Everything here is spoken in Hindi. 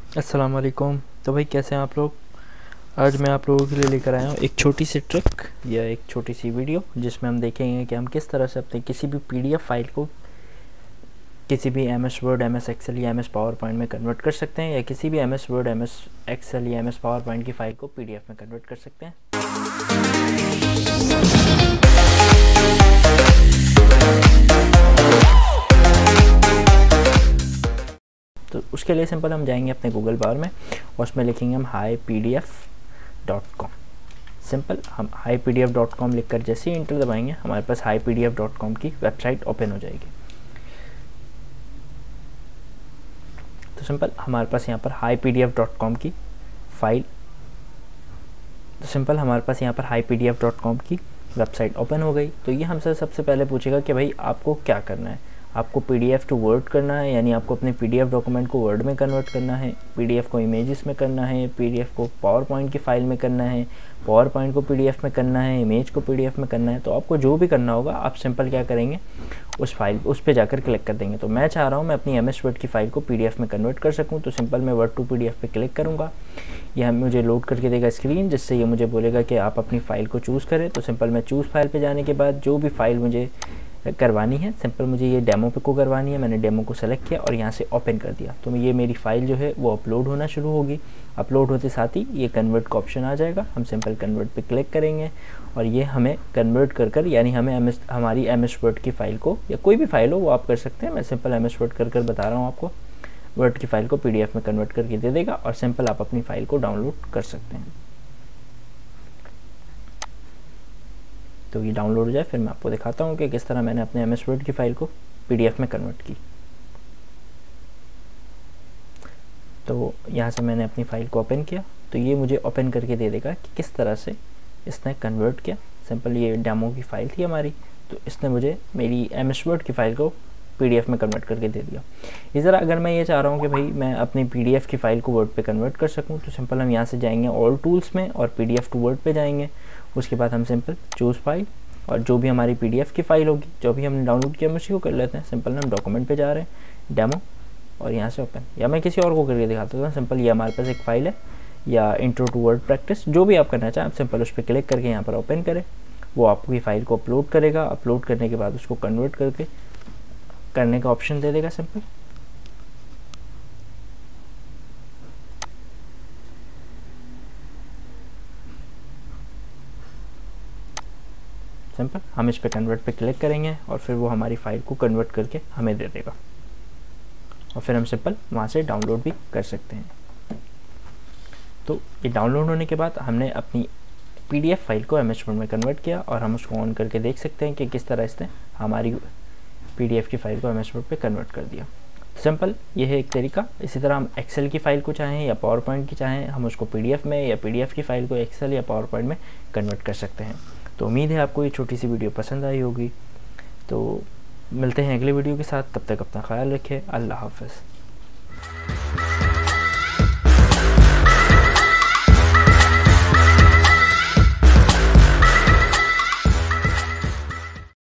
अस्सलाम वालेकुम। तो भाई कैसे हैं आप लोग। आज मैं आप लोगों के लिए लेकर आया हूँ एक छोटी सी ट्रिक या एक छोटी सी वीडियो जिसमें हम देखेंगे कि हम किस तरह से अपने किसी भी पीडीएफ फाइल को किसी भी M S Word, M S Excel या एम एस पावर पॉइंट में कन्वर्ट कर सकते हैं, या किसी भी M S Word, M S Excel या एम एस पावर पॉइंट की फ़ाइल को पीडीएफ में कन्वर्ट कर सकते हैं। तो उसके लिए सिंपल हम जाएंगे अपने गूगल बार में और उसमें लिखेंगे हम HiPDF.com। सिंपल हम HiPDF.com लिख कर जैसे ही इंटर दबाएंगे हमारे पास HiPDF.com की वेबसाइट ओपन हो जाएगी। तो सिंपल हमारे पास यहाँ पर HiPDF.com की फाइल HiPDF.com की वेबसाइट ओपन हो गई। तो ये हमसे सबसे पहले पूछेगा कि भाई आपको क्या करना है, आपको पीडीएफ टू वर्ड करना है, यानी आपको अपने पीडीएफ डॉक्यूमेंट को वर्ड में कन्वर्ट करना है, पीडीएफ को इमेजेस में करना है, पीडीएफ को पावर पॉइंट की फ़ाइल में करना है, पावर पॉइंट को पीडीएफ में करना है, इमेज को पीडीएफ में करना है। तो आपको जो भी करना होगा आप सिंपल क्या करेंगे, उस पर जाकर क्लिक कर देंगे। तो मैं चाह रहा हूँ मैं अपनी एम एस वर्ड की फ़ाइल को पीडीएफ में कन्वर्ट कर सकूँ, तो सिंपल मैं वर्ड टू पीडीएफ पे क्लिक करूँगा। यह मुझे लोड करके देगा स्क्रीन, जिससे ये मुझे बोलेगा कि आप अपनी फ़ाइल को चूज़ करें। तो सिंपल मैं चूज़ फाइल पे जाने के बाद जो भी फ़ाइल मुझे करवानी है, सिंपल मुझे ये डेमो पे को करवानी है, मैंने डेमो को सेलेक्ट किया और यहाँ से ओपन कर दिया। तो ये मेरी फ़ाइल जो है वो अपलोड होना शुरू होगी। अपलोड होते साथ ही ये कन्वर्ट का ऑप्शन आ जाएगा, हम सिंपल कन्वर्ट पे क्लिक करेंगे और ये हमें कन्वर्ट कर यानी हमें हमारी एम एस वर्ड की फ़ाइल को, या कोई भी फ़ाइल हो वो आप कर सकते हैं, मैं सिंपल एम एस वर्ड कर बता रहा हूँ आपको, वर्ड की फ़ाइल को पीडीएफ में कन्वर्ट करके दे देगा और सिंपल आप अपनी फ़ाइल को डाउनलोड कर सकते हैं। तो ये डाउनलोड हो जाए फिर मैं आपको दिखाता हूँ कि किस तरह मैंने अपने एम एस वर्ड की फ़ाइल को पीडीएफ में कन्वर्ट की। तो यहाँ से मैंने अपनी फ़ाइल को ओपन किया, तो ये मुझे ओपन करके दे देगा कि किस तरह से इसने कन्वर्ट किया। सिंपल ये डेमो की फ़ाइल थी हमारी, तो इसने मुझे मेरी एम एस वर्ड की फ़ाइल को पीडीएफ में कन्वर्ट करके दे दिया। इस तरह अगर मैं ये चाह रहा हूँ कि भाई मैं अपनी पीडीएफ की फ़ाइल को वर्ड पे कन्वर्ट कर सकूँ, तो सिंपल हम यहाँ से जाएंगे ऑल टूल्स में और पीडीएफ टू वर्ड पे जाएंगे। उसके बाद हम सिंपल चूज़ फाइल और जो भी हमारी पीडीएफ की फ़ाइल होगी, जो भी हमने डाउनलोड किया हम उसी को कर लेते हैं। सिंपल हम डॉक्यूमेंट पे जा रहे हैं, डेमो, और यहाँ से ओपन, या मैं किसी और को करके दिखाता हूँ। सिंपल ये हमारे पास एक फ़ाइल है, या इंट्रो टू वर्ड प्रैक्टिस, जो भी आप करना चाहें आप सिंपल उस पर क्लिक करके यहाँ पर ओपन करें। वो आपकी फ़ाइल को अपलोड करेगा, अपलोड करने के बाद उसको कन्वर्ट करके करने का ऑप्शन दे देगा। सिंपल हम इस पे कन्वर्ट पे क्लिक करेंगे और फिर वो हमारी फ़ाइल को कन्वर्ट करके हमें दे देगा और फिर हम सिंपल वहाँ से डाउनलोड भी कर सकते हैं। तो ये डाउनलोड होने के बाद हमने अपनी पीडीएफ फाइल को एम एस वर्ड में कन्वर्ट किया और हम उसको ऑन करके देख सकते हैं कि किस तरह इसने हमारी पीडीएफ की फ़ाइल को एम एस वर्ड पे कन्वर्ट कर दिया। सिंपल ये है एक तरीका। इसी तरह हम एक्सेल की फ़ाइल को चाहें या पावर पॉइंट की चाहें, हम उसको पीडीएफ में, या पीडीएफ की फ़ाइल को एक्सेल या पावर पॉइंट में कन्वर्ट कर सकते हैं। तो उम्मीद है आपको ये छोटी सी वीडियो पसंद आई होगी। तो मिलते हैं अगली वीडियो के साथ, तब तक अपना ख्याल रखें। अल्लाह हाफ़िज़।